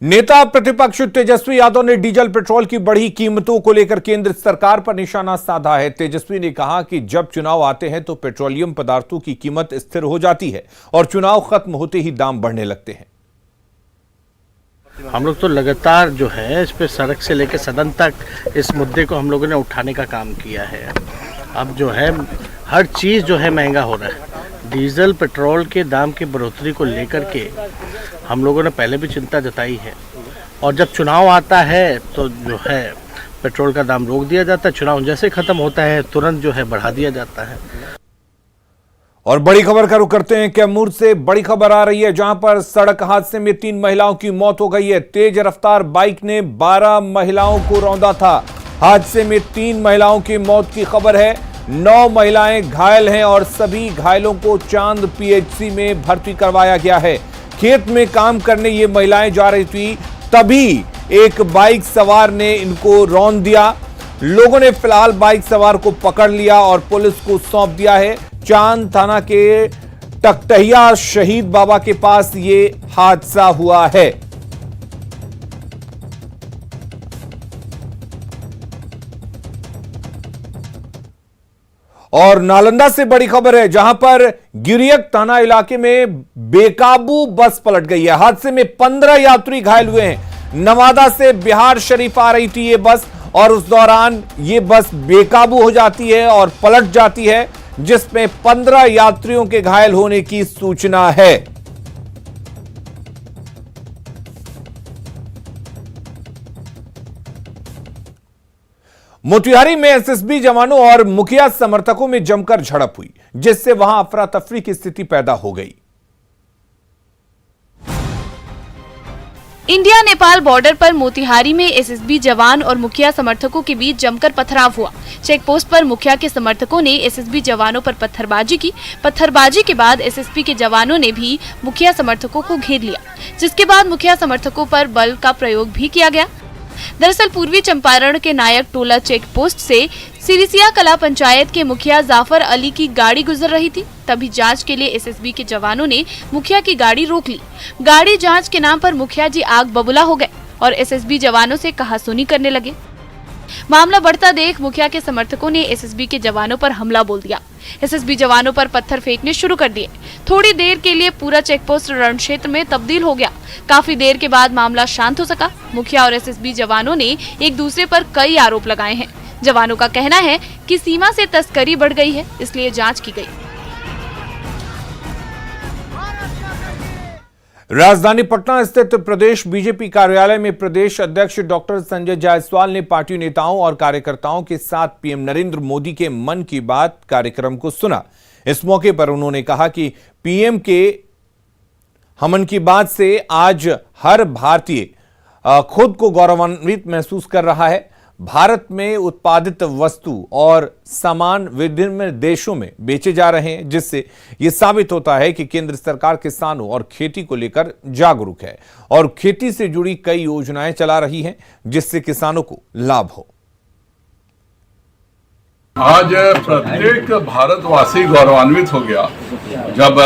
नेता प्रतिपक्ष तेजस्वी यादव ने डीजल पेट्रोल की बढ़ी कीमतों को लेकर केंद्र सरकार पर निशाना साधा है। तेजस्वी ने कहा कि जब चुनाव आते हैं तो पेट्रोलियम पदार्थों की कीमत स्थिर हो जाती है और चुनाव खत्म होते ही दाम बढ़ने लगते हैं। हम लोग तो लगातार जो है इस पे सड़क से लेकर सदन तक इस मुद्दे को हम लोगों ने उठाने का काम किया है। अब जो है हर चीज़ जो है महंगा हो रहा है। डीजल पेट्रोल के दाम की बढ़ोतरी को लेकर के हम लोगों ने पहले भी चिंता जताई है और जब चुनाव आता है तो जो है पेट्रोल का दाम रोक दिया जाता है, चुनाव जैसे खत्म होता है तुरंत जो है बढ़ा दिया जाता है। और बड़ी खबर का रुख करते हैं। कैमूर से बड़ी खबर आ रही है, जहां पर सड़क हादसे में 3 महिलाओं की मौत हो गई है। तेज रफ्तार बाइक ने 12 महिलाओं को रौंदा था। हादसे में 3 महिलाओं की मौत की खबर है। 9 महिलाएं घायल हैं और सभी घायलों को चांद पीएचसी में भर्ती करवाया गया है। खेत में काम करने ये महिलाएं जा रही थी, तभी एक बाइक सवार ने इनको रौंद दिया। लोगों ने फिलहाल बाइक सवार को पकड़ लिया और पुलिस को सौंप दिया है। चांद थाना के टकटहिया शहीद बाबा के पास ये हादसा हुआ है। और नालंदा से बड़ी खबर है, जहां पर गिरियक थाना इलाके में बेकाबू बस पलट गई है। हादसे में 15 यात्री घायल हुए हैं। नवादा से बिहार शरीफ आ रही थी ये बस और उस दौरान ये बस बेकाबू हो जाती है और पलट जाती है, जिसमें 15 यात्रियों के घायल होने की सूचना है। मोतिहारी में एसएसबी जवानों और मुखिया समर्थकों में जमकर झड़प हुई, जिससे वहां अफरा तफरी की स्थिति पैदा हो गई। इंडिया नेपाल बॉर्डर पर मोतिहारी में एसएसबी जवान और मुखिया समर्थकों के बीच जमकर पथराव हुआ। चेक पोस्ट पर मुखिया के समर्थकों ने एसएसबी जवानों पर पत्थरबाजी की। पत्थरबाजी के बाद एसएसबी के जवानों ने भी मुखिया समर्थकों को घेर लिया, जिसके बाद मुखिया समर्थकों पर बल का प्रयोग भी किया गया। दरअसल पूर्वी चंपारण के नायक टोला चेक पोस्ट से सिरिसिया कला पंचायत के मुखिया जाफर अली की गाड़ी गुजर रही थी। तभी जांच के लिए एसएसबी के जवानों ने मुखिया की गाड़ी रोक ली। गाड़ी जांच के नाम पर मुखिया जी आग बबूला हो गए और एसएसबी जवानों से कहासुनी करने लगे। मामला बढ़ता देख मुखिया के समर्थकों ने एसएसबी के जवानों पर हमला बोल दिया। एसएसबी जवानों पर पत्थर फेंकने शुरू कर दिए। थोड़ी देर के लिए पूरा चेकपोस्ट रण क्षेत्र में तब्दील हो गया। काफी देर के बाद मामला शांत हो सका। मुखिया और एसएसबी जवानों ने एक दूसरे पर कई आरोप लगाए हैं। जवानों का कहना है कि सीमा से तस्करी बढ़ गई है, इसलिए जांच की गई। राजधानी पटना स्थित प्रदेश बीजेपी कार्यालय में प्रदेश अध्यक्ष डॉक्टर संजय जायसवाल ने पार्टी नेताओं और कार्यकर्ताओं के साथ पीएम नरेंद्र मोदी के मन की बात कार्यक्रम को सुना। इस मौके पर उन्होंने कहा कि पीएम के मन की बात से आज हर भारतीय खुद को गौरवान्वित महसूस कर रहा है। भारत में उत्पादित वस्तु और सामान विभिन्न देशों में बेचे जा रहे हैं, जिससे यह साबित होता है कि केंद्र सरकार किसानों और खेती को लेकर जागरूक है और खेती से जुड़ी कई योजनाएं चला रही है, जिससे किसानों को लाभ हो। आज प्रत्येक भारतवासी गौरवान्वित हो गया जब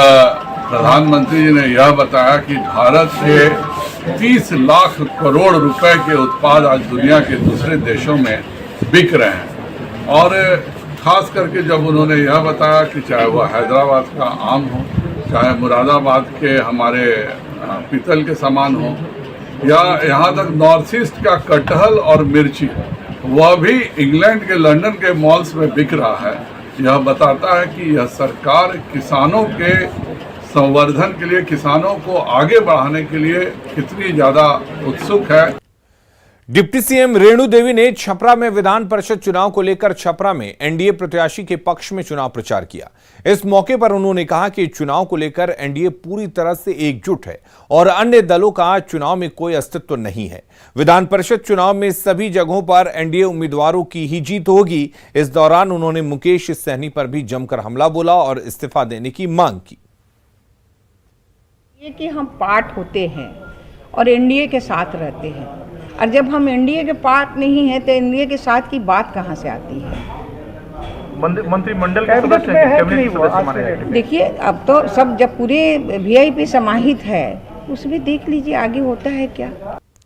प्रधानमंत्री जी ने यह बताया कि भारत के 30 लाख करोड़ रुपए के उत्पाद आज दुनिया के दूसरे देशों में बिक रहे हैं। और खास करके जब उन्होंने यह बताया कि चाहे वह हैदराबाद का आम हो, चाहे मुरादाबाद के हमारे पीतल के सामान हो, या यहाँ तक नॉर्थ ईस्ट का कटहल और मिर्ची, वह भी इंग्लैंड के लंदन के मॉल्स में बिक रहा है। यह बताता है कि यह सरकार किसानों के संवर्धन के लिए, किसानों को आगे बढ़ाने के लिए कितनी ज्यादा उत्सुक है। डिप्टी सीएम रेणु देवी ने छपरा में विधान परिषद चुनाव को लेकर छपरा में एनडीए प्रत्याशी के पक्ष में चुनाव प्रचार किया। इस मौके पर उन्होंने कहा कि चुनाव को लेकर एनडीए पूरी तरह से एकजुट है और अन्य दलों का चुनाव में कोई अस्तित्व नहीं है। विधान परिषद चुनाव में सभी जगहों पर एनडीए उम्मीदवारों की ही जीत होगी। इस दौरान उन्होंने मुकेश सहनी पर भी जमकर हमला बोला और इस्तीफा देने की मांग की। ये कि हम पार्ट होते हैं और एनडीए के साथ रहते हैं, और जब हम एनडीए के पार्ट नहीं है तो एनडीए के साथ की बात कहाँ से आती है। मंत्रिमंडल के सदस्य हैं, कैबिनेट के सदस्य माने जाते हैं। देखिए अब तो सब जब पूरे वीआईपी समाहित है, उसमें देख लीजिए आगे होता है क्या।